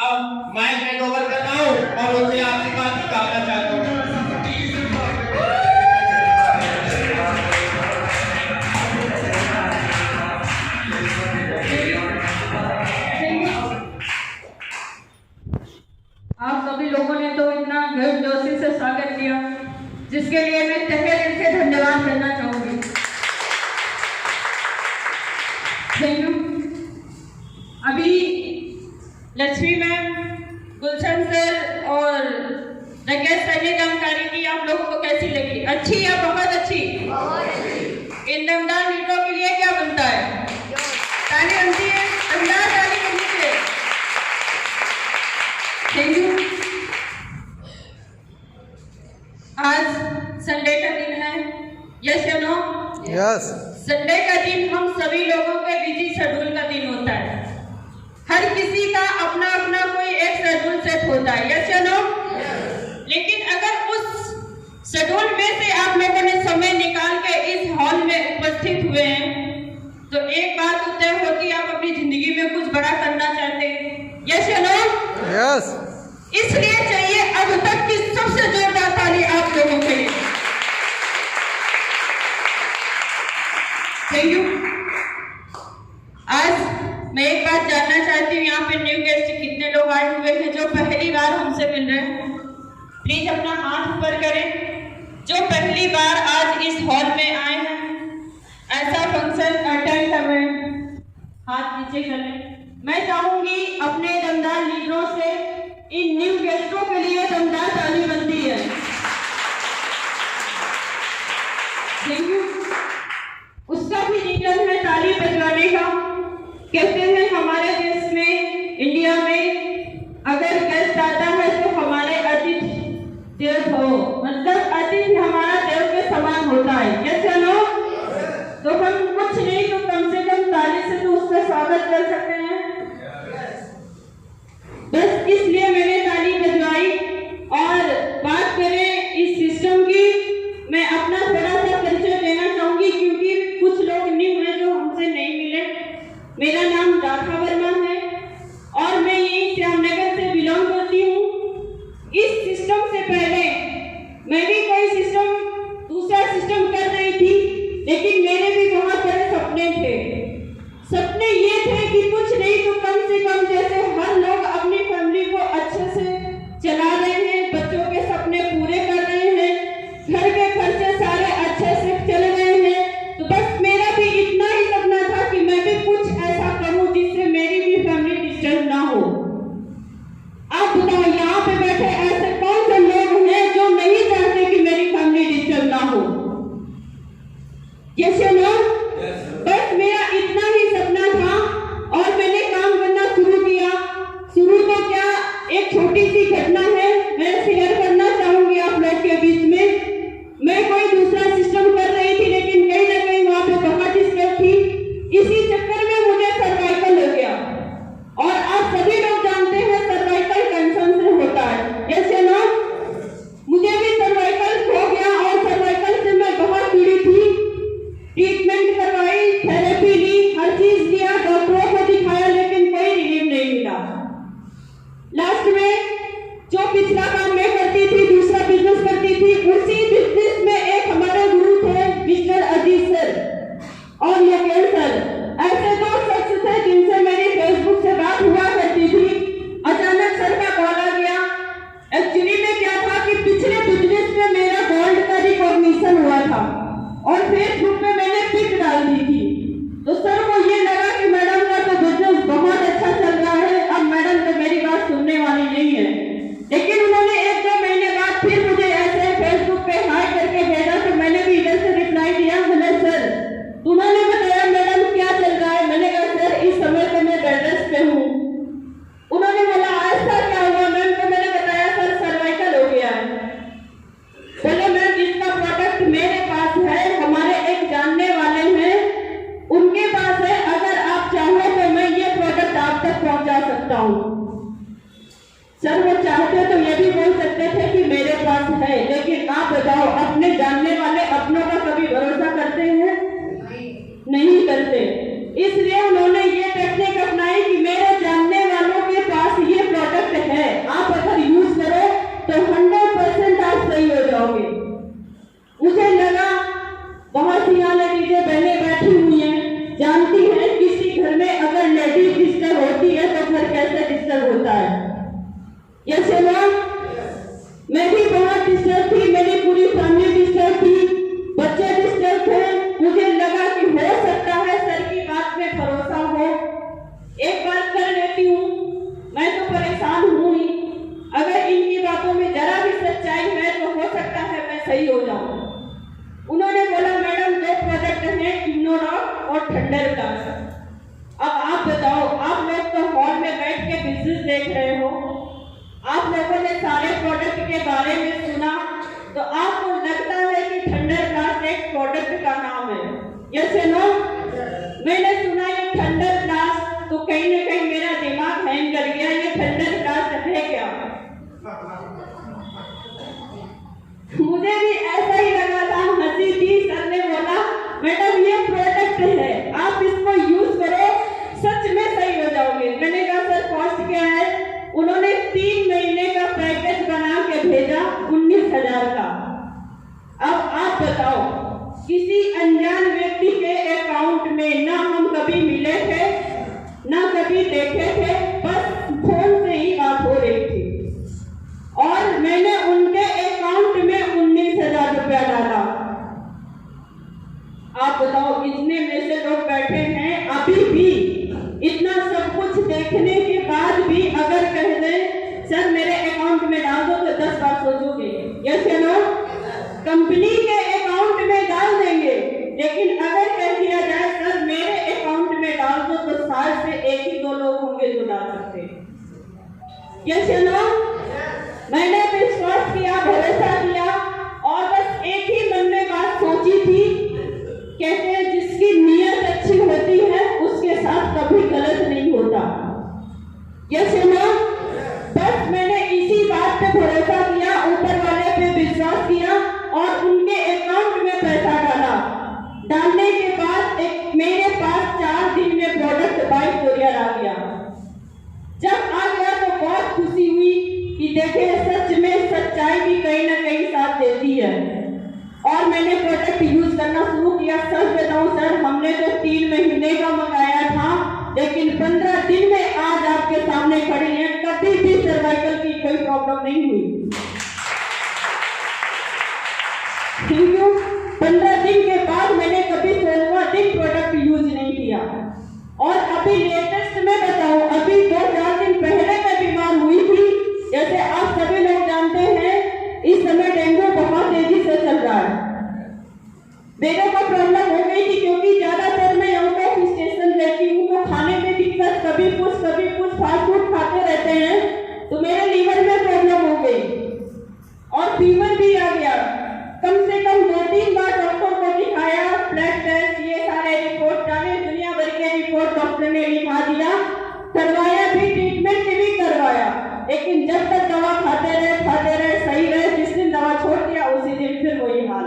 अब मैं hand over कर रहा हूँ और उनसे आशीर्वाद कामना चाहता हूँ। आप सभी लोगों ने तो इतना गर्मजोशी से स्वागत किया, जिसके लिए मैं तहे दिल से धन्यवाद करना चाहूंगी। Thank you. अभी लक्ष्मी मैम, गुलशन सर और राकेश सर ने जानकारी दी, आप लोगों को कैसी लगी? अच्छी या बहुत अच्छी? इन दमदार लीडरों के लिए क्या बनता है? ताली बनती है, दमदार ताली बनती है। Thank you. आज संडे का दिन है, यस या नो? यस। संडे का दिन हम सभी लोगों के बिजी शेड्यूल का दिन होता है। हर किसी का अपना अपना कोई एक शेड्यूल सेट होता है, यस या नो? लेकिन अगर उस शेड्यूल में से आप लोगों ने समय निकाल के इस हॉल में उपस्थित हुए हैं, तो एक बात तय होती है, आप अपनी जिंदगी में कुछ बड़ा करना चाहते हैं, यस या नो? यस। इसलिए चाहिए अब तक की सबसे जोरदार ताली आप लोगों के लिए। Thank you. आज मैं एक बात जानना चाहती हूँ, यहाँ पे न्यू गेस्ट कितने लोग आए हुए हैं जो पहली बार हमसे मिल रहे हैं? प्लीज अपना हाथ ऊपर करें जो पहली बार आज इस हॉल में आए हैं, ऐसा फंक्शन अटेंड कर रहे हैं, हाथ नीचे कर लें। मैं चाहूंगी अपने दमदार लीडरों से इन न्यू गेस्टों के लिए दमदार ताली बनती है। Thank you. उसका भी रीजन है ताली बजवाने का। कहते हैं हमारे देश में, इंडिया में, अगर गेस्ट आता है तो हमारे अतिथि देव भव, मतलब अतिथि हमारा देव के समान होता है, यस या नो? तो हम कुछ नहीं तो कम से कम ताली से तो उसका स्वागत कर सकते हैं। बस इसलिए मैंने ताली बजवाई। और बात करें इस सिस्टम की, मैं अपना थोड़ा सा परिचय देना चाहूंगी, क्योंकि कुछ लोग न्यू हैं जो हमसे नहीं मिले। मेरा नाम राधा वर्मा है और मैं यही श्यामनगर से बिलोंग करती हूँ। इस सिस्टम से पहले मैं भी कोई सिस्टम, दूसरा सिस्टम कर रही थी, लेकिन मेरे भी बहुत सारे सपने थे। सपने ये थे कि कुछ नहीं तो कम से कम जैसे हर लोग अपनी फैमिली को अच्छे से चला रहे हैं, बच्चों के सपने पूरे कर रहे हैं, घर के खर्चे सारे अच्छे से चल रहे हैं, तो बस मेरा भी इतना ही सपना था कि मैं भी कुछ ऐसा करूं जिससे मेरी भी फैमिली डिस्टर्ब ना हो। आप बताओ, यहाँ पे बैठे ऐसे कौन से लोग हैं जो नहीं चाहते कि मेरी फैमिली डिस्टर्ब ना हो? यस या नो? बस मेरा इतना ही सपना था और मैंने काम करना शुरू किया। शुरू तो क्या, एक छोटी सी घटना है, मैं शेयर करना चाहूंगी आप लोग के बीच में। मैं कोई दूसरा सिस्टम कर रही थी, लेकिन कहीं ना कहीं वहां पे बहुत डिस्टर्ब थी। इसी चक्कर में मुझे सर्वाइकल हो गया और आप सभी लोग जानते हैं सर्वाइकल कैंसर से होता है, यस या नो? मुझे भी सर्वाइकल हो गया और सर्वाइकल से मैं बहुत पीड़ित थी। ट्रीटमेंट करवाई, थेरेपी ली, हर चीज दिया, डॉक्टरों को दिखाया, लेकिन कोई रिलीफ नहीं मिला। लास्ट में जो पिछला काम मैं करती थी, दूसरा बिजनेस करती थी, उसी बिजनेस में एक हमारे गुरु थे मिस्टर अजीत सर और योगेश सर। ऐसे दो शख्स थे जिनसे मेरी फेसबुक से बात हुआ करती थी। अचानक सर का कॉल आ गया। एक्चुअली में क्या था कि पिछले बिजनेस में मेरा गोल्ड का रिकॉग्निशन हुआ था और फेसबुक पे मैंने पिक डाल दी थी, तो सर को ये लगा कि मैडम का तो बिजनेस बहुत अच्छा चल रहा है, अब मैडम तो मेरी बात सुनने वाली नहीं है। लेकिन उन्होंने 1-2 महीने बाद फिर मुझे ऐसे फेसबुक पे हाई करके भेजा, तो मैंने भी इधर से रिप्लाई दिया, हेलो सर। उन्होंने बताया मैडम क्या चल रहा है? मैंने कहा सर इस समय तो मैं बेड रेस्ट पे हूँ। उन्होंने बोला ऐसा क्या हुआ मैम? तो मैंने बताया सर सर्वाइकल हो गया है। बोले मैम जिसका प्रोडक्ट मेरे पास है, हमारे एक जानने वाले हैं, उनके पास है, अगर आप चाहो तो मैं ये प्रोडक्ट आप तक पहुंचा सकता हूँ। सर वो चाहते तो ये भी बोल सकते थे कि मेरे पास है, लेकिन आप बताओ अपने जानने वाले अपनों का कभी भरोसा करते हैं? नहीं करते। इसलिए उन्होंने ये टेक्निक अपनाई कि मेरे जानने वालों के पास ये प्रोडक्ट यस नो, मैं भी बहुत डिस्टर्ब थी, मेरी पूरी फैमिली डिस्टर्ब थी, बच्चे डिस्टर्ब थे। मुझे लगा कि हो सकता है सर की बात में भरोसा हो, एक बात कर लेती हूँ, मैं तो परेशान हूँ ही, अगर इनकी बातों में जरा भी सच्चाई है तो हो सकता है मैं सही हो जाऊँ। उन्होंने बोला मैडम 2 प्रोडक्ट हैं, इम्नोडॉक और थंडर ग्लास। अब आप बताओ, आप लोग तो हॉल में बैठ के बिजनेस देख रहे हो, आप लोगों ने सारे प्रोडक्ट के बारे में सुना, तो आपको लगता है कि थंडर ग्लास एक प्रोडक्ट का नाम है, यस या नो? मैंने सुना ये थंडर ग्लास, तो कहीं ना कहीं मेरा दिमाग हैंग कर गया, ये थंडर ग्लास है क्या? मुझे भी ऐसा ही लगा था, हंसी थी। सर ने बोला मैडम ये प्रोडक्ट है, आप इसको यूज करो, सच में सही हो जाओगे। मैंने कहा सर कॉस्ट क्या है? उन्होंने 3 महीने का पैकेज बना के भेजा 19,000 का। अब आप बताओ, किसी अनजान व्यक्ति के अकाउंट में ना हम कभी मिले थे ना कभी देखे थे, बस फोन से ही बात हो रही थी, और मैंने उनके अकाउंट में 19,000 रुपया डाला। आप बताओ, इतने में से लोग बैठे हैं, अभी भी इतना सब कुछ देखने के बाद भी अगर कह दें सर मेरे अकाउंट में डाल दो तो 10 बार सोचोगे, यस या नो? कंपनी के अकाउंट में डाल देंगे, लेकिन अगर कह दिया जाए सर मेरे अकाउंट में डाल दो तो साल से 1 ही 2 लोग होंगे जो डाल सकते हैं, यस या नो? मैंने विश्वास किया, भरोसा किया, और बस एक ही मन में बात सोची थी, कहते हैं जिसकी नीयत अच्छी होती है उसके साथ कभी गलत नहीं होता, यस या नो? बस मैंने इसी बात पे भरोसा किया, ऊपर वाले पे विश्वास किया और उनके अकाउंट में पैसा डाला। डालने के बाद मेरे पास 4 दिन में प्रोडक्ट बाय कोरियर आ गया। जब आ गया तो बहुत खुशी हुई कि देखे सच में सच्चाई भी कहीं ना कहीं साथ देती है, और मैंने प्रोडक्ट यूज करना शुरू किया। सच बताऊं सर, हमने तो 3 महीने का मंगाया था, लेकिन 15 दिन में आज आपके सामने खड़ी है, कभी भी सर्वाइकल की कोई प्रॉब्लम नहीं हुई। Thank you. 15 दिन के बाद मैंने कभी 16वां दिन प्रोडक्ट यूज नहीं किया, और अभी लेटेस्ट में बताऊं, अभी 2-4 दिन पहले मैं बीमार हुई थी। जैसे आप सभी लोग जानते हैं इस समय डेंगू बहुत तेजी से चल रहा है। मेरे को प्रॉब्लम हो गई थी क्योंकि ज्यादातर मैं आउट ऑफ स्टेशन रहती हूँ, तो खाने में दिक्कत, कभी कुछ फास्ट फूड खाते रहते हैं, तो मेरे लीवर में प्रॉब्लम हो गई और फीवर भी आ गया। कम से कम 2-3 बार डॉक्टर को दिखाया, ब्लड टेस्ट, ये सारे रिपोर्ट डाले, दुनिया भर के रिपोर्ट डॉक्टर ने लिखा दिया, करवाया भी, ट्रीटमेंट भी करवाया, लेकिन जब तक दवा खाते रहे सही रहे। जिस दिन दवा छोड़ दिया उसी दिन फिर वही हाल।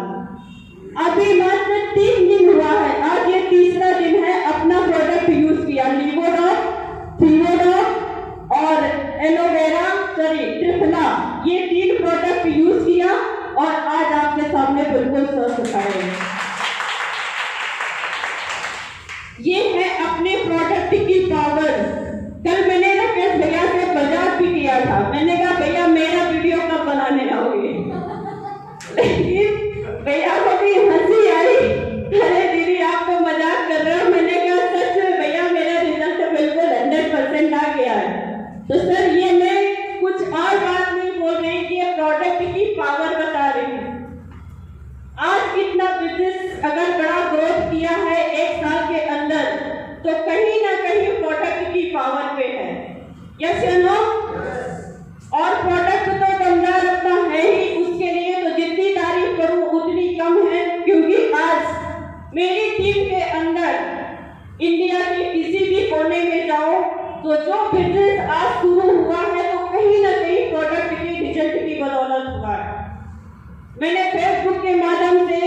अभी मात्र 3 दिन हुआ है, आज ये 3रा दिन है अपना प्रोडक्ट यूज किया, लिवोडॉक, थीवोडॉक और एलोवेरा ट्रिफला, ये 3 प्रोडक्ट यूज किया और आज आपके सामने बिल्कुल स्वस्थ है। ये है अपने प्रोडक्ट की पावर। कल मैंने राकेश भैया से मजाक भी किया था, मैंने कहा भैया मेरा वीडियो कब बनाने आओगे? लेकिन भैया को भी हंसी आई, अरे दीदी आप तो मजाक कर रहे हो। मैंने कहा सच में भैया मेरा रिजल्ट बिल्कुल 100% आ गया है। तो सर ये मैं कुछ और बात नहीं बोल रही कि ये प्रोडक्ट की पावर बता रही हूँ। आज इतना बिजनेस अगर बड़ा ग्रोथ किया है 1 साल के अंदर, तो कहीं ना कहीं प्रोडक्ट की पावर पे है, यस या नो? और प्रोडक्ट तो दमदार अपना है ही, उसके लिए तो जितनी तारीफ करूं उतनी कम है, क्योंकि आज मेरी टीम के अंदर इंडिया के किसी भी कोने में जाओ तो जो बिजनेस आज शुरू हुआ है तो कहीं ना कहीं प्रोडक्ट के रिजल्ट की बदौलत हुआ है। मैंने फेसबुक के माध्यम से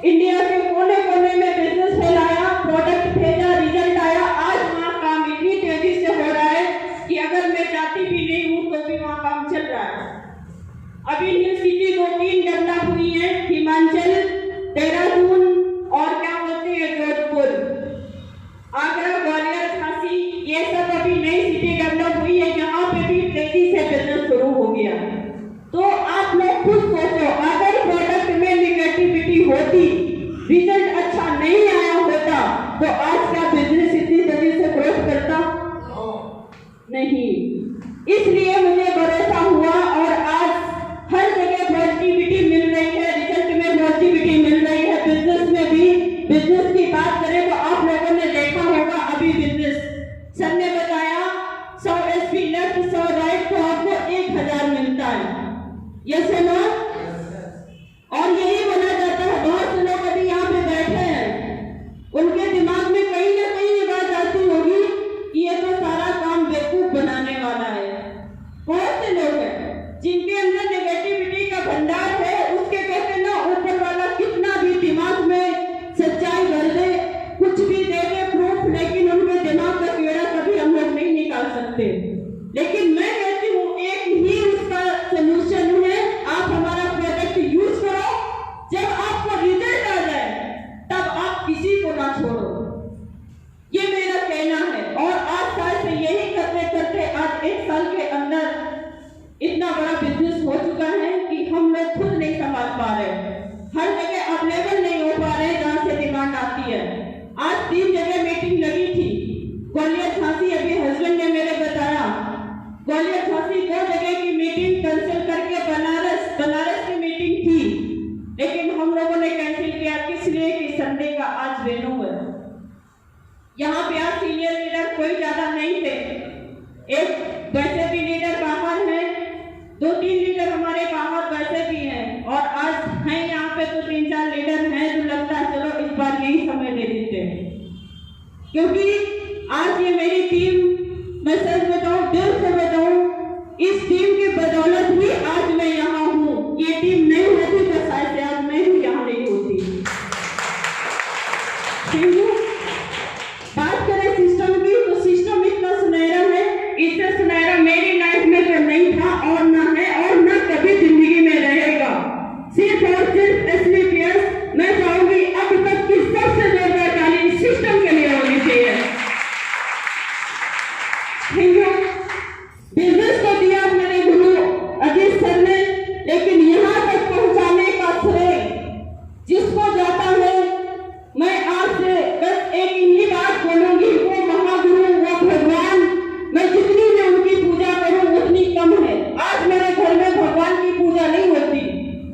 इंडिया के कोने कोने में बिजनेस फैलाया, प्रोडक्ट भेजा, रिजल्ट आया। आज वहाँ काम इतनी तेजी से हो रहा है कि अगर मैं चाहती भी नहीं हूँ तो भी वहाँ काम चल रहा है। अभी न्यू सिटी 2-3 डेवलप हुई है, हिमाचल, देहरादून और क्या बोलते हैं जोधपुर, आगरा, ग्वालियर, झांसी, ये सब अभी नई सिटी डेवलप हुई है, यहाँ पे भी तेजी से बिजनेस शुरू यस है ना? और यही बोला जाता है, बहुत से लोग अभी यहाँ पे बैठे हैं, उनके दिमाग में कहीं ना कहीं ये बात आती होगी कि ये तो सारा काम बेवकूफ बनाने वाला है। बहुत से लोग हैं जिनके अंदर नेगेटिविटी का भंडार है, उसके कहते ना ऊपर वाला कितना भी दिमाग में सच्चाई भर दे, कुछ भी दे दे प्रूफ, लेकिन उनके दिमाग का कीड़ा कभी हम लोग नहीं निकाल सकते। लेकिन मैं कहती हूँ एक ही उसका सोल्यूशन है, आप हमारा प्रोडक्ट यूज करो, जब आपको रिजल्ट आ जाए तब आप किसी को ना छोड़ो, ये मेरा कहना है। और 8 साल से यही करते करते आज 1 साल के अंदर इतना बड़ा बिजनेस हो चुका है कि हम लोग खुद नहीं संभाल पा रहे, हर जगह अवेलेबल नहीं हो पा रहे जहाँ से डिमांड आती है। आज 3 जगह मीटिंग लगी थी, ग्वालियर झांसी, अभी हस्बैंड ने मेरे बताया, ग्वालियर झांसी 2 जगह की मीटिंग कैंसिल करके बनारस की मीटिंग थी, लेकिन हम लोगों ने कैंसिल किया, किस लिए कि संडे का आज वेन्यू है। यहाँ पे आज सीनियर लीडर कोई ज्यादा नहीं थे, एक वैसे भी लीडर बाहर है, 2-3 लीडर हमारे बाहर वैसे भी हैं, और आज हैं यहाँ पे तो 3-4 लीडर हैं, तो लगता है चलो इस बार यही समय दे देते हैं, क्योंकि आज ये मेरी टीम, मैं सच बताऊं, दिल से बताऊं, इस टीम की बदौलत ही आज मैं यहाँ हूँ। ये टीम नहीं होती तो शायद से आज मैं भी यहाँ नहीं होती। बात करें सिस्टम की, तो सिस्टम इतना सुनहरा है, इससे सुनहरा मेरी लाइफ में तो नहीं था और ना है और ना कभी जिंदगी में रहेगा। सिर्फ और सिर्फ SBPS मैं चाहूंगी अब तक की सबसे जोरदार ताली सिस्टम के लिए होनी चाहिए। बिजनेस को दिया मैंने गुरु अजीत सर ने, लेकिन यहाँ तक पहुँचाने का श्रेय जिसको जाता है, मैं आज से बस एक ही बात बोलूंगी, वो महागुरु, वो भगवान, मैं जितनी भी उनकी पूजा करूं उतनी कम है। आज मेरे घर में भगवान की पूजा नहीं होती,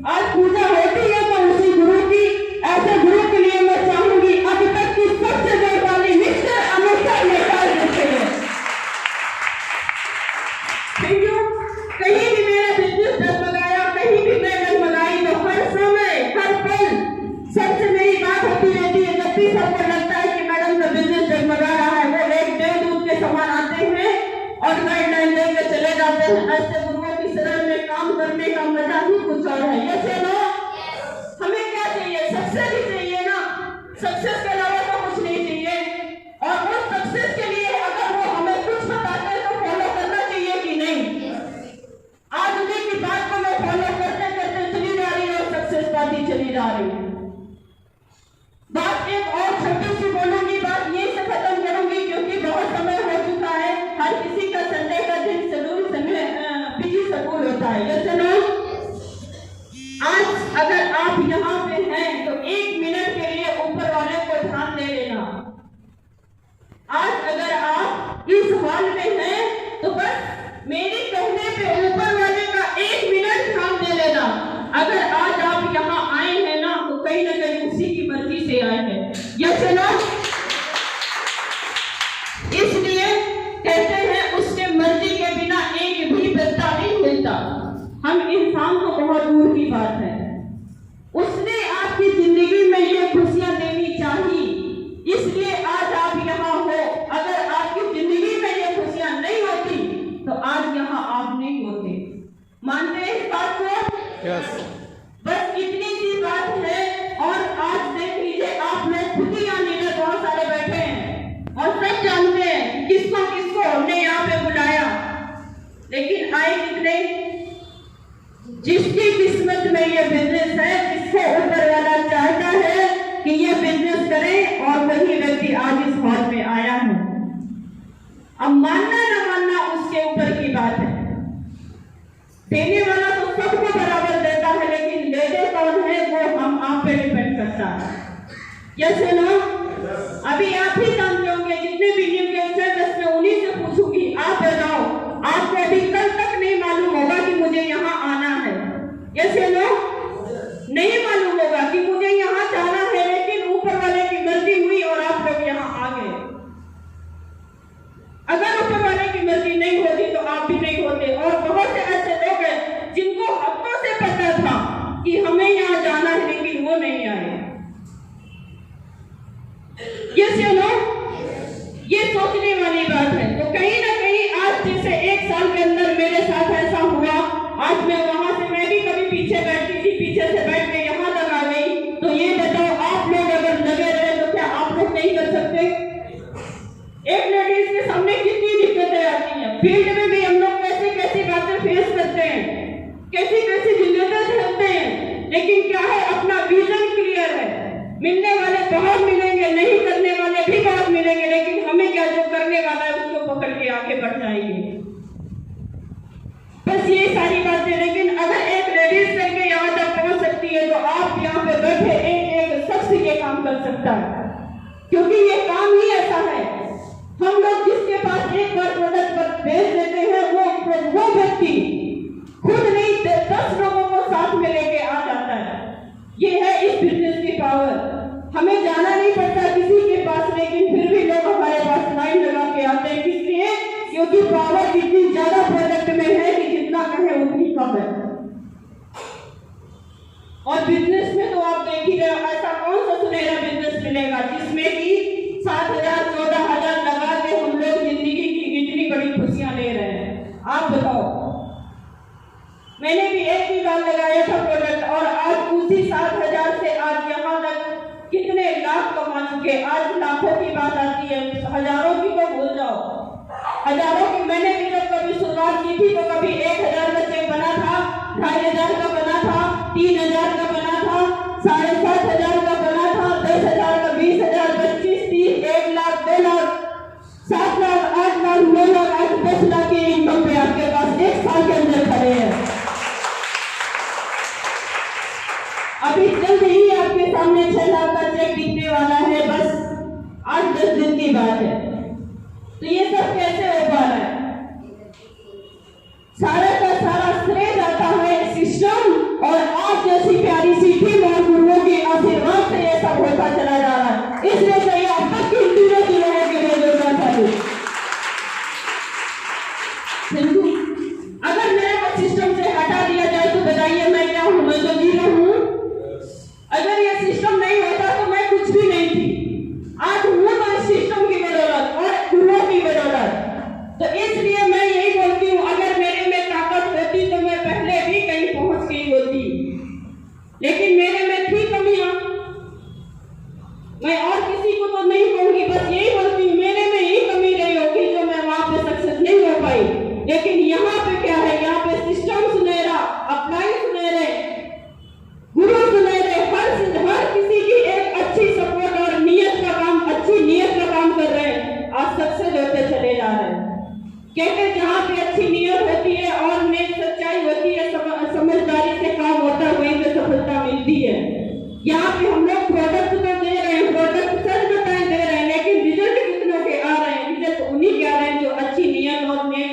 आज पूजा होती है तो उसी गुरु की। ऐसे गुरु के लिए मैं चाहूंगी अब तक की सबसे जोरदार मिस्टर अमित सर निकाल देते हैं। कहीं भी मेरा बिजनेस डगमगाया, कहीं भी मैं डगमगाई, तो हर समय हर पल सबसे मेरी बात होती रहती है। जब भी सबको लगता है कि मैडम का बिजनेस डगमगा रहा है, वो एक देवदूत के समान आते हैं और गाइडलाइन देकर चले जाते हैं। ऐसे गुरुओं की शरण में काम करने का मजा ही कुछ और है। ये चलो, हमें क्या चाहिए? सक्सेस ही चाहिए ना, सक्सेस के अलावा तो कुछ नहीं चाहिए। और उस सक्सेस के लिए अगर वो हमें कुछ बताते हैं तो फॉलो करना चाहिए कि नहीं? आज उन्हीं की बात को मैं फॉलो करते करते चली जा रही हूँ, सक्सेस पाती चली जा रही हूँ। बात एक और छोटी सी बोलूंगी, बात यही से खत्म करूंगी क्योंकि बहुत समय हो चुका है। हर किसी का संडे का दिन शेड्यूल समय बिजी शेड्यूल होता है। ये सुनो, आज अगर आप यहाँ पे हैं तो 1 मिनट के लिए ऊपर वाले को ध्यान दे लेना। आज अगर आप इस हॉल में हैं तो बस मेरे कहने पे ऊपर वाले का 1 मिनट ध्यान दे लेना। अगर आज आप यहाँ आए हैं ना तो कहीं ना कहीं उसी की मर्जी से आए हैं। यह सुनो, इसलिए कहते हैं उसके मर्जी के बिना एक भी बच्चा नहीं मिलता। हम इंसान को बहुत दूर की बात है, उसने आपकी जिंदगी में ये खुशियां देनी चाहिए, इसलिए आज आप यहाँ हो। अगर आपकी जिंदगी में ये खुशियां नहीं होती तो आज यहाँ आप नहीं होते। मानते हैं इस बात को? Yes. बस इतनी सी बात है। और आज देख लीजिए, आप लोग खुद ही यहाँ लीडर बहुत सारे बैठे हैं और सब जानते हैं किसको किसको हमने यहाँ पे बुलाया, लेकिन आए कितने? जिसकी किस्मत में ये बिजनेस है, जिसको ऊपर वाला चाहता है कि ये बिजनेस करे, और वही व्यक्ति आज इस हॉल में आया है। अब मानना न मानना उसके ऊपर की बात है। देने वाला तो सबको बराबर देता है, लेकिन लेने कौन है वो हम आप पे डिपेंड करता है। यस नो, अभी आप ही जानते होंगे, जितने भी न्यू गेस्टर्स में उन्हीं से पूछूंगी, आप बताओ, आपको अभी कल तक नहीं मालूम होगा कि मुझे यहाँ आना है। यस नो, नहीं मालूम होगा कि मुझे यहाँ जाना है, लेकिन ऊपर वाले की मर्जी हुई और आप लोग यहाँ आ गए। अगर ऊपर वाले की मर्जी नहीं होती तो आप भी नहीं होते। और बहुत से ऐसे लोग हैं जिनको हफ्तों से सारी बातें, लेकिन अगर एक लेडीज करके यहाँ तक पहुंच सकती है तो आप यहाँ पे बैठे एक एक शख्स ये काम कर सकता है, क्योंकि ये काम ही ऐसा है। हम लोग जिसके पास एक बार प्रोडक्ट बेच देते हैं वो व्यक्ति खुद नहीं 10 लोगों को साथ में लेके आ जाता है। ये है इस बिजनेस की पावर। हमें जाना नहीं पड़ता किसी के पास, लेकिन फिर भी लोग हमारे पास लाइन लगा के आते हैं। किस लिए? क्योंकि पावर इतनी ज्यादा प्रोडक्ट में है कि जितना कहे उतनी कम है। और बिजनेस में तो आप देख ही रहे हो, ऐसा कौन सा सुनहरा बिजनेस मिलेगा जिसमें कि 7,000 14,000 लगा के हम लोग जिंदगी की इतनी बड़ी खुशियां ले रहे हैं। आप बताओ, मैंने भी एक ही बार लगाया था प्रोडक्ट और आज उसी 7,000 से आज यहाँ तक कितने लाख कमा चुके। आज लाखों की बात आती है, हजारों की तो भूल जाओ, हजारों की। मैंने भी जब कभी शुरुआत की थी तो कभी 1,000 का चेक बना था, 2,500 का बना था, 3,000 का बना था, 7,500 का बना था, 10,000 का, 20,000, 25, 30, 1 लाख, 2 लाख, 7 लाख, 8 लाख, 9 लाख, 8, 10 लाख की इनकम पे आपके पास 1 साल के अंदर खड़े हैं। अभी जल्द ही आपके सामने 6 लाख का चेक दिखने वाला है, बस 8-10 दिन की बात है। तो ये सब कैसे हो पा रहा है? सारा का सारा श्रेय जाता है सिस्टम और आप जैसी प्यारी सी टीम और गुरुओं के आशीर्वाद से ये सब होता चला जा रहा है। इसलिए चाहिए अब तक की धीरे धीरे के लिए जोड़ना चाहिए। अगर मेरे को सिस्टम से हटा दिया जाए तो बताइए मैं क्या हूं? मैं तो जीरो हूं। अगर ये सिस्टम नहीं होता तो मैं कुछ भी नहीं थी। आज हूं तो इस सिस्टम की बदौलत और गुरुओं की बदौलत। तो इसलिए मैं यही बोलती हूँ, अगर मेरे में ताकत होती तो मैं पहले भी कहीं पहुंच गई होती, लेकिन मेरे में थी कमियां। मैं और किसी को तो नहीं कहूंगी, बस यही बोलती हूँ मेरे में ही कमी रही होगी जो मैं वहां पे सक्सेस नहीं हो पाई। लेकिन यहाँ पे क्या है? यहाँ पे सिस्टम सुनहरा, अप्लाई सुनहरे, गुरु सुनहरे, हर किसी की एक अच्छी सपोर्ट और नियत का काम, अच्छी नियत का काम कर रहे हैं, आज सक्सेस होते चले जा रहे हैं। कहते जहाँ पे अच्छी नियत होती है और नेक सच्चाई होती है, समझदारी से काम होता है, वहीं पे सफलता मिलती है। यहाँ पे हम लोग प्रोडक्ट तो दे रहे हैं, प्रोडक्ट सच बताएं दे रहे हैं, लेकिन रिजल्ट कितनों के आ रहे हैं? रिजल्ट उन्हीं के आ रहे हैं जो अच्छी नियत और नेक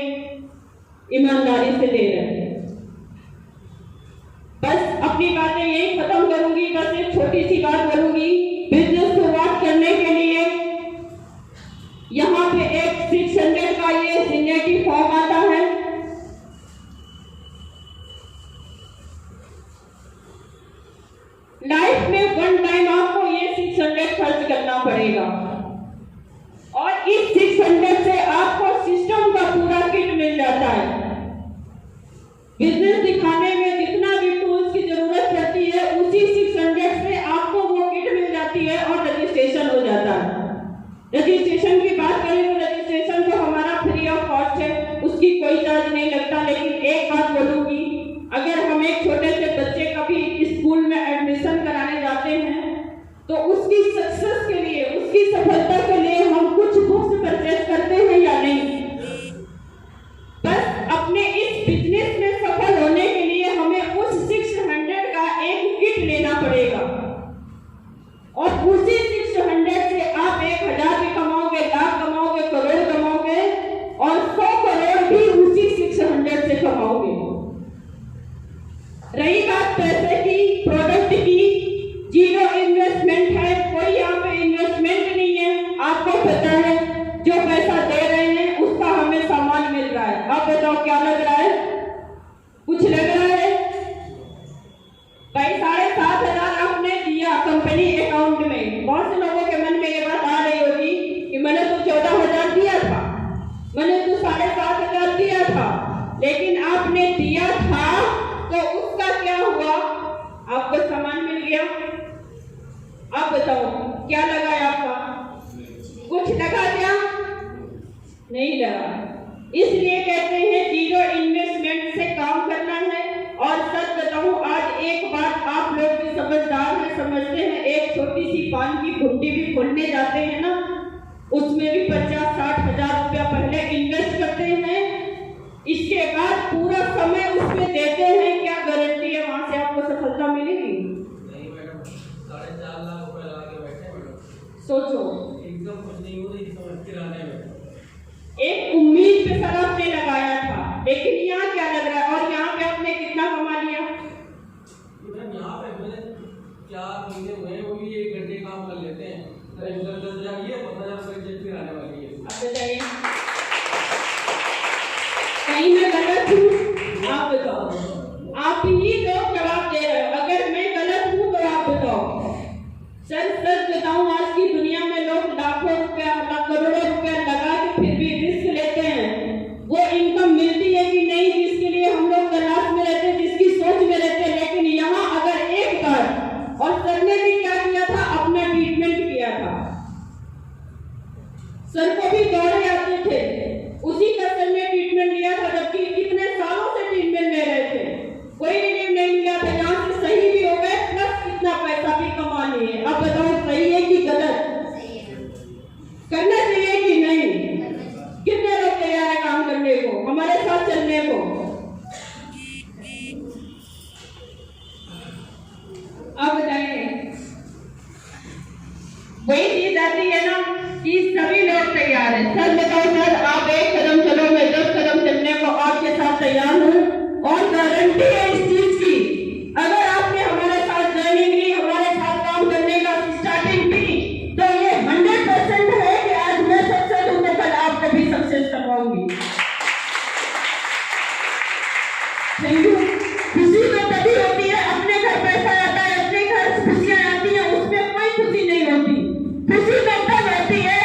ईमानदारी से दे रहे हैं। बस अपनी बातें यही खत्म करूंगी। बस एक छोटी सी बात करूंगी। बिजनेस शुरुआत करने के लिए यहाँ पे एक 600 का ये सिग्नेचर फॉर्म आता है। लाइफ में 1 टाइम आपको ये 600 खर्च करना पड़ेगा और इस 600 से आपको सिस्टम का पूरा किट मिल जाता है। बिजनेस दिखाने में जितना भी टूल्स की जरूरत पड़ती है उसी 600 से आपको वो किट मिल जाती है और रजिस्ट्रेशन हो जाता है। रजिस्ट्रेशन की बात करें तो रजिस्ट्रेशन तो हमारा फ्री ऑफ कॉस्ट है, उसकी कोई चार्ज नहीं लगता। लेकिन एक बात बोलूंगी, अगर हम एक छोटे से बच्चे का भी स्कूल में एडमिशन कराने जाते हैं तो उसकी सक्सेस के लिए, उसकी सफलता के लिए हम कुछ बुक्स परचेज करते हैं या नहीं? बस अपने इस बिजनेस में सफल होने के लिए हमें उस 600 का एक किट लेना पड़ेगा और उसी 600 से आप 1,000 भी कमाओगे, लाख कमाओगे, करोड़ कमाओगे और 100 करोड़ भी उसी 600 से कमाओगे। रही बात पैसे की, प्रोडक्ट की, जीरो इन्वेस्टमेंट है, कोई यहाँ पे इन्वेस्टमेंट नहीं है। आपको पता है जो पैसा दे रहे हैं उसका हमें सामान मिल रहा है। आप बताओ क्या लग रहा है? कुछ लग रहा है? भाई 7,500 आपने दिया कंपनी अकाउंट में। बहुत से लोगों के मन में ये बात आ रही होगी कि मैंने तो 14,000 दिया था, मैंने तो 7,500 दिया था, लेकिन आपने दिया था तो उसका क्या हुआ? आपको सामान मिल गया। आप बताओ क्या लगा आपका? कुछ लगा क्या? नहीं लगा। इसलिए कहते हैं जीरो इन्वेस्टमेंट से काम करना है। और सच बताऊं, आज एक बात आप लोग भी समझदार हैं, समझते हैं, एक छोटी सी पान की कुंडी भी खोलने जाते हैं ना, उसमें भी 50-60 हजार रुपया पहले इन्वेस्ट करते हैं। इसके बाद पूरा समय उस देते हैं, क्या गारंटी है वहां से आपको सफलता मिलेगी? नहीं मैडम, 4.5 लाख रुपए लगा के बैठे मैडम। सोचो, एकदम कुछ नहीं हो रही समझ के रहने में। एक उम्मीद पे सर आपने लगाया था, लेकिन यहाँ क्या लग रहा है? और यहाँ पे आपने कितना कमा लिया? मैडम यहाँ पे मेरे 4 महीने हुए, वो भी 1 घंटे काम कर लेते हैं। रेगुलर 10,000 ये 15,000 रुपए जेब में आने वाली है। अब बताइए, कहीं मैं गलत हूँ? आप बताओ, आप ही लोग जवाब दे रहे हो। अगर मैं गलत हूँ तो आप बताओ। सर सच बताऊं, आज की दुनिया में लोग लाखों रुपया, करोड़ों रुपया लगा के फिर भी रिस्क लेते हैं। वो इनकम मिलती है कि नहीं, जिसके लिए हम लोग तलाश में रहते हैं, जिसकी सोच में रहते हैं। लेकिन यहाँ अगर एक बार, और सर ने भी क्या किया था, अपना ट्रीटमेंट किया था। सर को भी दौड़े आते थे, उसी का सर ने ट्रीटमेंट लिया था, जबकि कितने सालों से ट्रीटमेंट ले रहे थे, कोई रिलीफ नहीं मिला था। यहाँ से सही भी हो गए, प्लस कितना पैसा भी कमा लिए। अब बताओ सही है कि गलत? करना चाहिए कि नहीं? कितने लोग तैयार है काम करने को, हमारे साथ चलने को? अब बताइए, वही चीज आती है ना कि सभी लोग तैयार हैं। सर बताओ सर, आप 1 कदम चलो, मैं 10 कदम चलने को आपके साथ तैयार हूँ। और गारंटी है इस चीज की, अगर आपने हमारे साथ ज्वाइनिंग ली, हमारे साथ काम करने का स्टार्टिंग की, तो ये 100% है कि आज मैं सक्सेस हूँ तो कल आप कभी सक्सेस करवाऊंगी। Thank you. खुशी तो तभी होती है, अपने घर पैसा आता है, अपने घर खुशियां आती हैं, उसमें कोई खुशी नहीं होती। खुशी तो तब होती है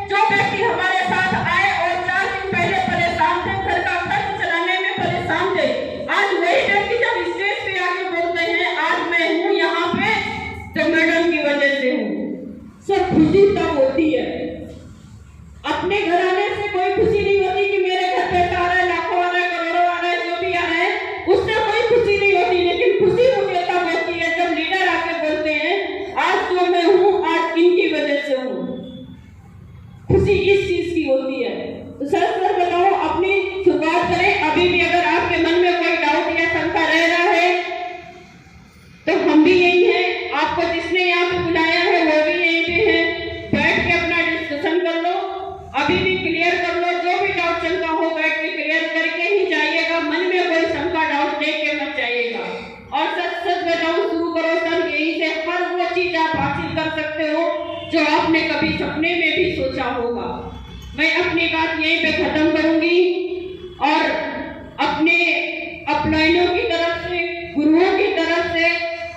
जो व्यक्ति हमारे साथ आए और 4 दिन पहले परेशान थे, घर का खर्च चलाने में परेशान थे, आज वही व्यक्ति जब स्टेज पे आके बोलते हैं आज मैं हूँ यहाँ पे तो मैडम की वजह से हूँ। सब खुशी तब होती है। अपने घर आने से कोई खुशी नहीं होती कि मेरे घर पैसा आ रहा है, लाखों आ रहा है, करोड़ों आ रहा है, जो भी आ रहा है, उससे कोई खुशी नहीं होती। लेकिन खुशी मुझे तब होती है जब लीडर आके बोलते हैं आज जो मैं हूँ आज इनकी वजह से हूँ। खुशी इस चीज की होती है। तो सर बताओ, अपनी शुरुआत करें। अभी भी अगर आपके मन में कोई डाउट या शंका रह रहा है तो हम भी यही हैं, आपको जिसने यहाँ पे बुलाया है वो भी यहीं पे है, बैठ के अपना डिस्कशन कर लो, अभी भी क्लियर कर लो। जो भी डाउट शंका हो बैठ के क्लियर करके ही जाइएगा, मन में कोई शंका डाउट देख के मत जाइएगा। और सच बताऊं, शुरू करो सर, यही से हर वो चीज आप हासिल कर सकते हो जो आपने कभी सपने में भी सोचा होगा। मैं अपनी बात यहीं पे खत्म करूंगी और अपने अपलाइनों की तरफ से, गुरुओं की तरफ से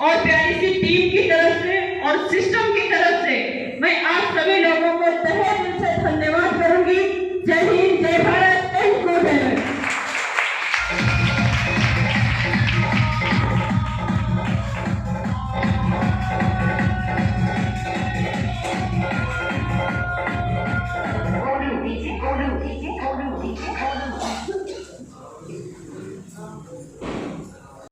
और प्यारी सी टीम की तरफ से और सिस्टम की तरफ से मैं आप सभी लोगों को तहे दिल से धन्यवाद करूंगी। जय हिंद।